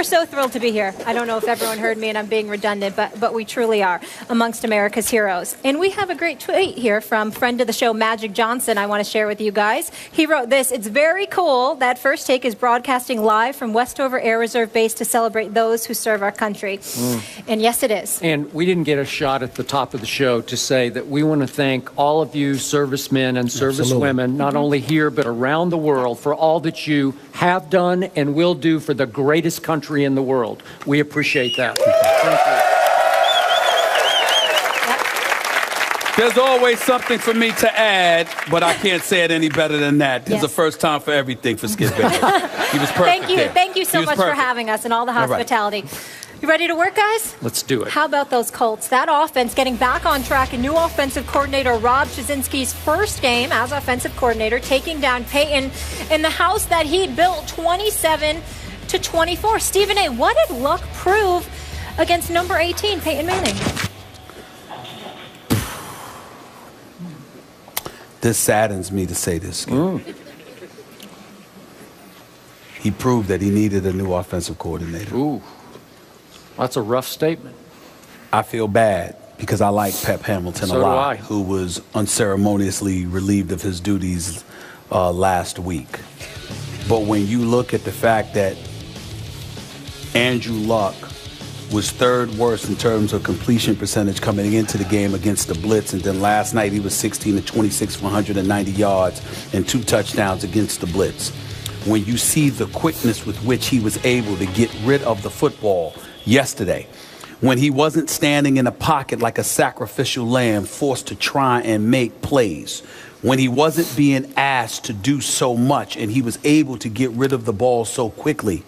We're so thrilled to be here. I don't know if everyone heard me and I'm being redundant, but we truly are amongst America's heroes. And we have a great tweet here from friend of the show, Magic Johnson, I want to share with you guys. He wrote this: "It's very cool that First Take is broadcasting live from Westover Air Reserve Base to celebrate those who serve our country." And yes, it is. And we didn't get a shot at the top of the show to say that we want to thank all of you servicemen and servicewomen, not only here but around the world, for all that you have done and will do for the greatest country in the world. We appreciate that. Thank you. There's always something for me to add, but I can't say it any better than that. There's a first time for everything for Skip Bayless. He was perfect. Thank you so much for having us and all the hospitality. You ready to work, guys? Let's do it. How about those Colts? That offense getting back on track, and new offensive coordinator Rob Chudzinski's first game as offensive coordinator, taking down Peyton in the house that he built 27-24. Stephen A., what did Luck prove against number 18, Peyton Manning? This saddens me to say this. He proved that he needed a new offensive coordinator. Ooh. That's a rough statement. I feel bad because I like Pep Hamilton a lot, who was unceremoniously relieved of his duties last week. But when you look at the fact that Andrew Luck was third worst in terms of completion percentage coming into the game against the blitz, and then last night he was 16-26 for 190 yards and 2 touchdowns against the blitz. When you see the quickness with which he was able to get rid of the football yesterday, when he wasn't standing in a pocket like a sacrificial lamb forced to try and make plays, when he wasn't being asked to do so much and he was able to get rid of the ball so quickly,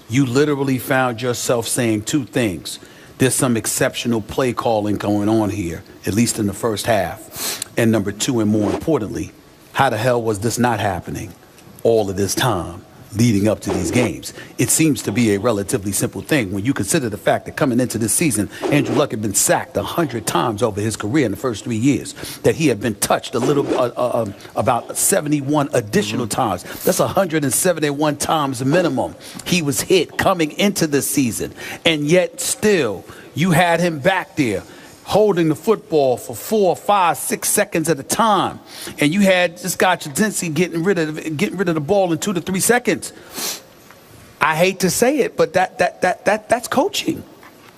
you literally found yourself saying 2 things. There's some exceptional play calling going on here, at least in the first half. And number 2, and more importantly, how the hell was this not happening all of this time leading up to these games? It seems to be a relatively simple thing when you consider the fact that coming into this season, Andrew Luck had been sacked 100 times over his career in the first 3 years, that he had been touched a little about 71 additional times. That's 171 times minimum he was hit coming into this season. And yet still, you had him back there holding the football for 4, 5, 6 seconds at a time, and you had this guy Chudzinski getting rid of the ball in 2 to 3 seconds. I hate to say it, but that's coaching.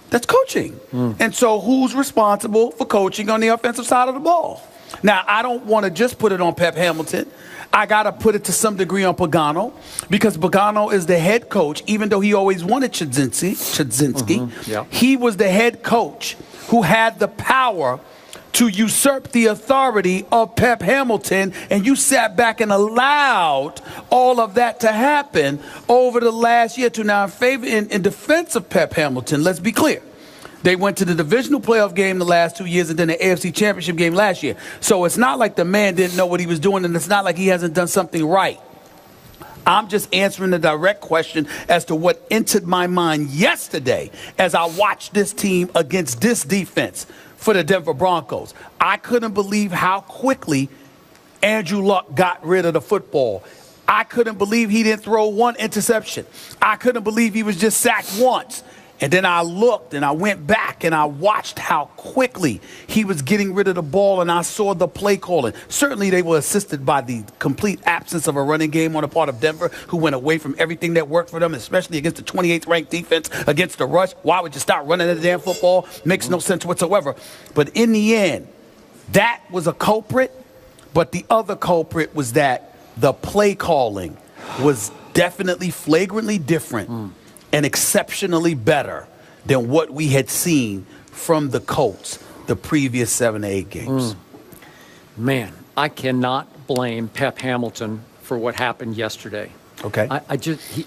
That's coaching. And so, who's responsible for coaching on the offensive side of the ball? Now, I don't want to just put it on Pep Hamilton. I got to put it to some degree on Pagano, because Pagano is the head coach, even though he always wanted Chudzinski. He was the head coach who had the power to usurp the authority of Pep Hamilton, and you sat back and allowed all of that to happen over the last year. Now, in defense of Pep Hamilton, let's be clear. They went to the divisional playoff game the last 2 years and then the AFC Championship game last year. So it's not like the man didn't know what he was doing, and it's not like he hasn't done something right. I'm just answering the direct question as to what entered my mind yesterday as I watched this team against this defense for the Denver Broncos. I couldn't believe how quickly Andrew Luck got rid of the football. I couldn't believe he didn't throw 1 interception. I couldn't believe he was just sacked once. And then I looked and I went back and I watched how quickly he was getting rid of the ball, and I saw the play calling. Certainly they were assisted by the complete absence of a running game on the part of Denver, who went away from everything that worked for them, especially against the 28th ranked defense against the rush. Why would you start running the damn football? Makes no sense whatsoever. But in the end, that was a culprit. But the other culprit was that the play calling was definitely flagrantly different and exceptionally better than what we had seen from the Colts the previous 7 to 8 games. Man, I cannot blame Pep Hamilton for what happened yesterday. Okay.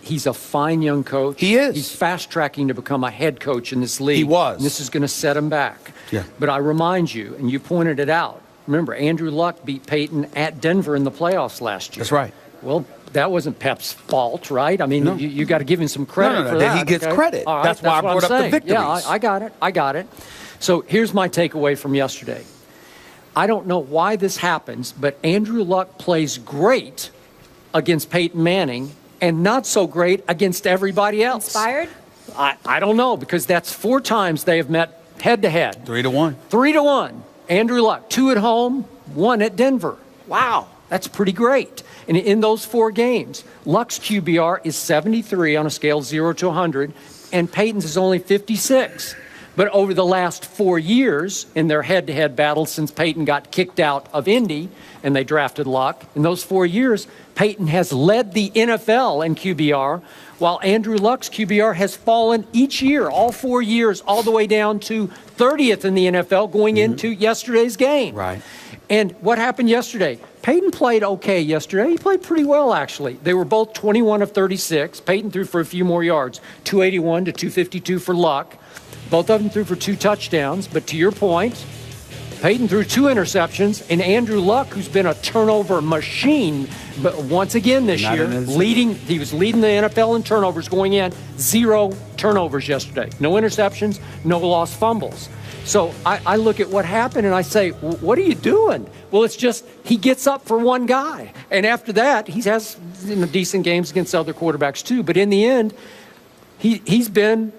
He's a fine young coach. He is. He's fast-tracking to become a head coach in this league. He was. And this is going to set him back. Yeah. But I remind you, and you pointed it out, remember, Andrew Luck beat Peyton at Denver in the playoffs last year. That's right. Well, that wasn't Pep's fault, right? I mean, No. you got to give him some credit for that. He gets credit. All right, that's why I brought up the victories. Yeah, I got it. So here's my takeaway from yesterday. I don't know why this happens, but Andrew Luck plays great against Peyton Manning and not so great against everybody else. Inspired? I don't know, because that's 4 times they have met head-to-head. 3-1. 3-1. Andrew Luck, 2 at home, 1 at Denver. Wow, that's pretty great. And in those 4 games, Luck's QBR is 73 on a scale of 0 to 100, and Peyton's is only 56. But over the last 4 years, in their head-to-head battles since Peyton got kicked out of Indy and they drafted Luck, in those 4 years, Peyton has led the NFL in QBR, while Andrew Luck's QBR has fallen each year, all 4 years, all the way down to 30th in the NFL going into yesterday's game. Right. And what happened yesterday? Peyton played okay yesterday. He played pretty well, actually. They were both 21 of 36. Peyton threw for a few more yards, 281 to 252 for Luck. Both of them threw for 2 touchdowns. But to your point, Peyton threw 2 interceptions, and Andrew Luck, who's been a turnover machine, but once again this year, he was leading the NFL in turnovers going in, 0 turnovers yesterday. No interceptions, no lost fumbles. So I look at what happened and I say, what are you doing? Well, it's just he gets up for one guy. And after that, he has decent games against other quarterbacks too. But in the end, he's been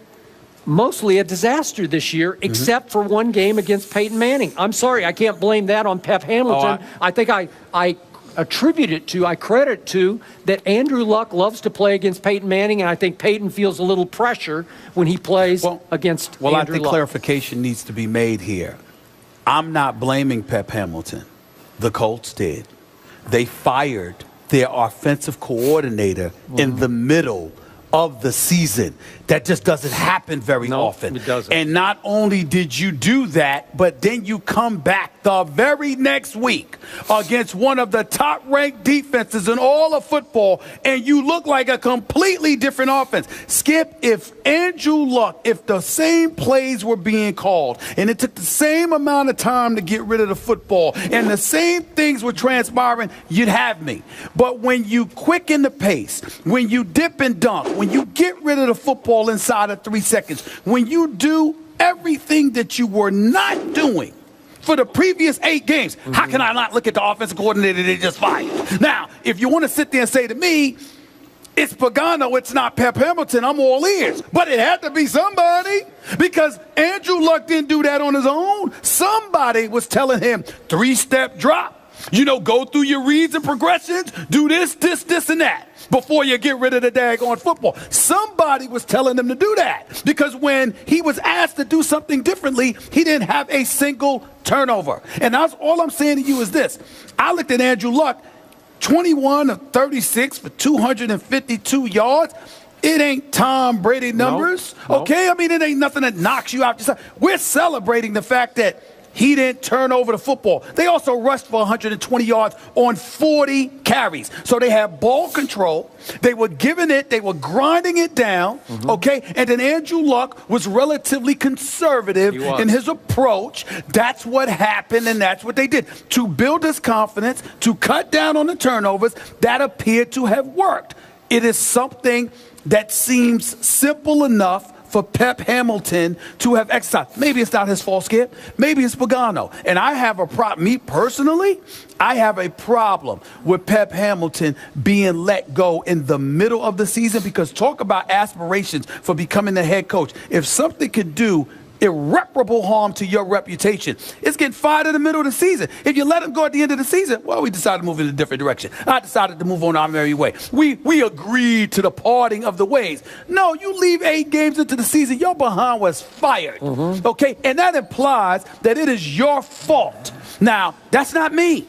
mostly a disaster this year, except for one game against Peyton Manning. I'm sorry, I can't blame that on Pep Hamilton. I think I credit to that Andrew Luck loves to play against Peyton Manning, and I think Peyton feels a little pressure when he plays against Andrew Luck. I think clarification needs to be made here. I'm not blaming Pep Hamilton. The Colts did. They fired their offensive coordinator in the middle of the season. That just doesn't happen very often. It doesn't. And not only did you do that, but then you come back the very next week against one of the top-ranked defenses in all of football, and you look like a completely different offense. Skip, if Andrew Luck, if the same plays were being called, and it took the same amount of time to get rid of the football, and the same things were transpiring, you'd have me. But when you quicken the pace, when you dip and dunk, when you get rid of the football inside of 3 seconds, when you do everything that you were not doing for the previous 8 games, how can I not look at the offensive coordinator they just fired? Now, if you want to sit there and say to me, it's Pagano, it's not Pep Hamilton, I'm all ears. But it had to be somebody, because Andrew Luck didn't do that on his own. Somebody was telling him, 3-step drop. Go through your reads and progressions, do this, and that before you get rid of the daggone football. Somebody was telling him to do that, because when he was asked to do something differently, he didn't have a single turnover. And that's all I'm saying to you is this. I looked at Andrew Luck, 21 of 36 for 252 yards. It ain't Tom Brady numbers, okay? I mean, it ain't nothing that knocks you out. We're celebrating the fact that he didn't turn over the football. They also rushed for 120 yards on 40 carries. So they had ball control. They were giving it. They were grinding it down, okay? And then Andrew Luck was relatively conservative in his approach. That's what happened, and that's what they did. To build his confidence, to cut down on the turnovers, that appeared to have worked. It is something that seems simple enough for Pep Hamilton to have exercised. Maybe it's not his fault, Skip. Maybe it's Pagano. And I have a problem. Me personally, I have a problem with Pep Hamilton being let go in the middle of the season, because talk about aspirations for becoming the head coach. If something could do irreparable harm to your reputation, it's getting fired in the middle of the season. If you let him go at the end of the season, well, we decided to move in a different direction. I decided to move on our merry way. We agreed to the parting of the ways. No, you leave 8 games into the season, your behind was fired, okay? And that implies that it is your fault. Now, that's not me.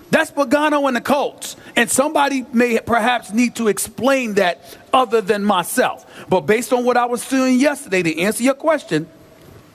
That's Pagano and the Colts. And somebody may perhaps need to explain that other than myself. But based on what I was seeing yesterday, to answer your question,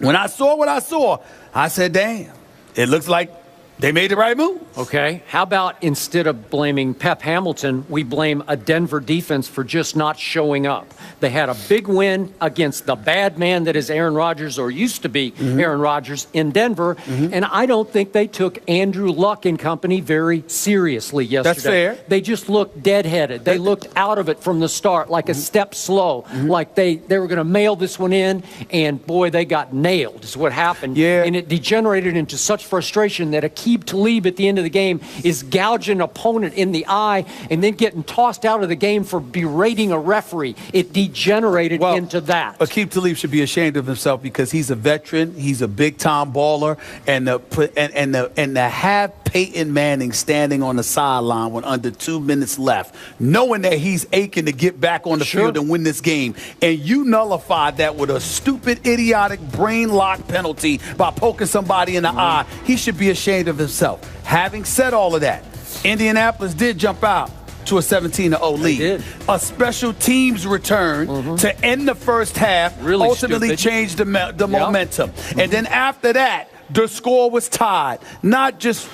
when I saw what I saw, I said, damn, it looks like they made the right move. Okay. How about instead of blaming Pep Hamilton, we blame a Denver defense for just not showing up? They had a big win against the bad man that is Aaron Rodgers, or used to be Aaron Rodgers, in Denver. And I don't think they took Andrew Luck and company very seriously yesterday. That's fair. They just looked deadheaded. They looked out of it from the start, like a step slow, like they were going to mail this one in, and boy, they got nailed is what happened. Yeah. And it degenerated into such frustration that Aqib Talib at the end of the game is gouging an opponent in the eye and then getting tossed out of the game for berating a referee. It degenerated into that. Aqib Talib should be ashamed of himself because he's a veteran, he's a big-time baller, and to have Peyton Manning standing on the sideline with under 2 minutes left, knowing that he's aching to get back on the field and win this game, and you nullify that with a stupid, idiotic, brain-lock penalty by poking somebody in the eye, he should be ashamed of himself. Having said all of that, Indianapolis did jump out to a 17-0 lead. A special teams return to end the first half, ultimately changed the momentum. And then after that, the score was tied, not just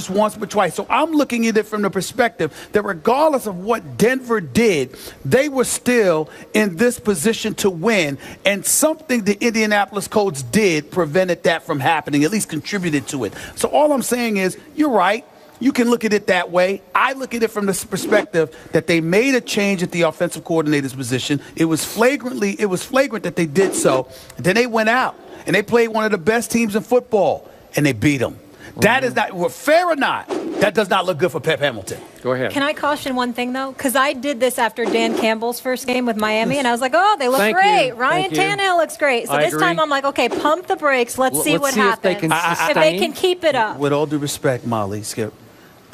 once but twice. So I'm looking at it from the perspective that regardless of what Denver did, they were still in this position to win, and something the Indianapolis Colts did prevented that from happening, at least contributed to it. So all I'm saying is, you're right. You can look at it that way. I look at it from this perspective that they made a change at the offensive coordinator's position. It was flagrant that they did so. And then they went out and they played one of the best teams in football and they beat them. That is not, fair or not, that does not look good for Pep Hamilton. Go ahead. Can I caution one thing, though? Because I did this after Dan Campbell's first game with Miami, and I was like, oh, they look great. Ryan Tannehill looks great. So this time I'm like, okay, pump the brakes. Let's see what happens. If they can keep it up. With all due respect, Molly, Skip,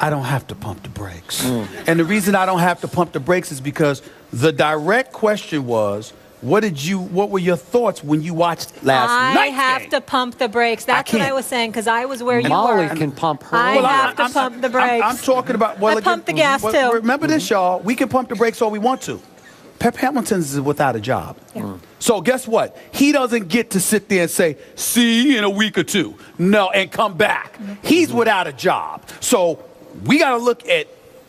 I don't have to pump the brakes. And the reason I don't have to pump the brakes is because the direct question was, what were your thoughts when you watched last night? I have to pump the brakes. That's what I was saying, because I was where you were. Molly can pump her. I have to pump the brakes. I'm talking about, I pump the gas, too. Remember this, y'all. We can pump the brakes all we want to. Pep Hamilton is without a job. So guess what? He doesn't get to sit there and say, see you in a week or two. No, and come back. He's without a job. So we got to look at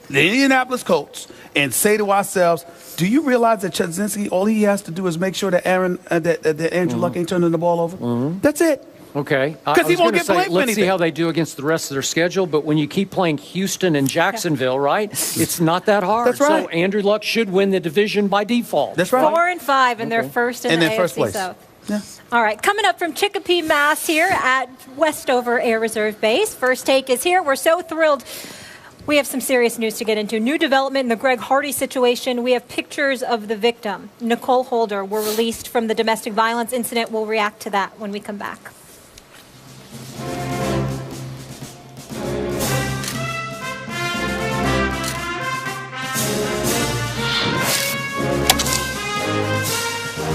the Indianapolis Colts and say to ourselves, do you realize that Chudzinski, all he has to do is make sure that Andrew Luck ain't turning the ball over? That's it. Okay. Because he won't get blamed for anything. Let's see how they do against the rest of their schedule. But when you keep playing Houston and Jacksonville, right, it's not that hard. That's right. So Andrew Luck should win the division by default. That's right. 4-5, and they're first in the AFC South. Yeah. All right, coming up from Chicopee, Mass. here at Westover Air Reserve Base. First Take is here. We're so thrilled. We have some serious news to get into. New development in the Greg Hardy situation. We have pictures of the victim, Nicole Holder, were released from the domestic violence incident. We'll react to that when we come back.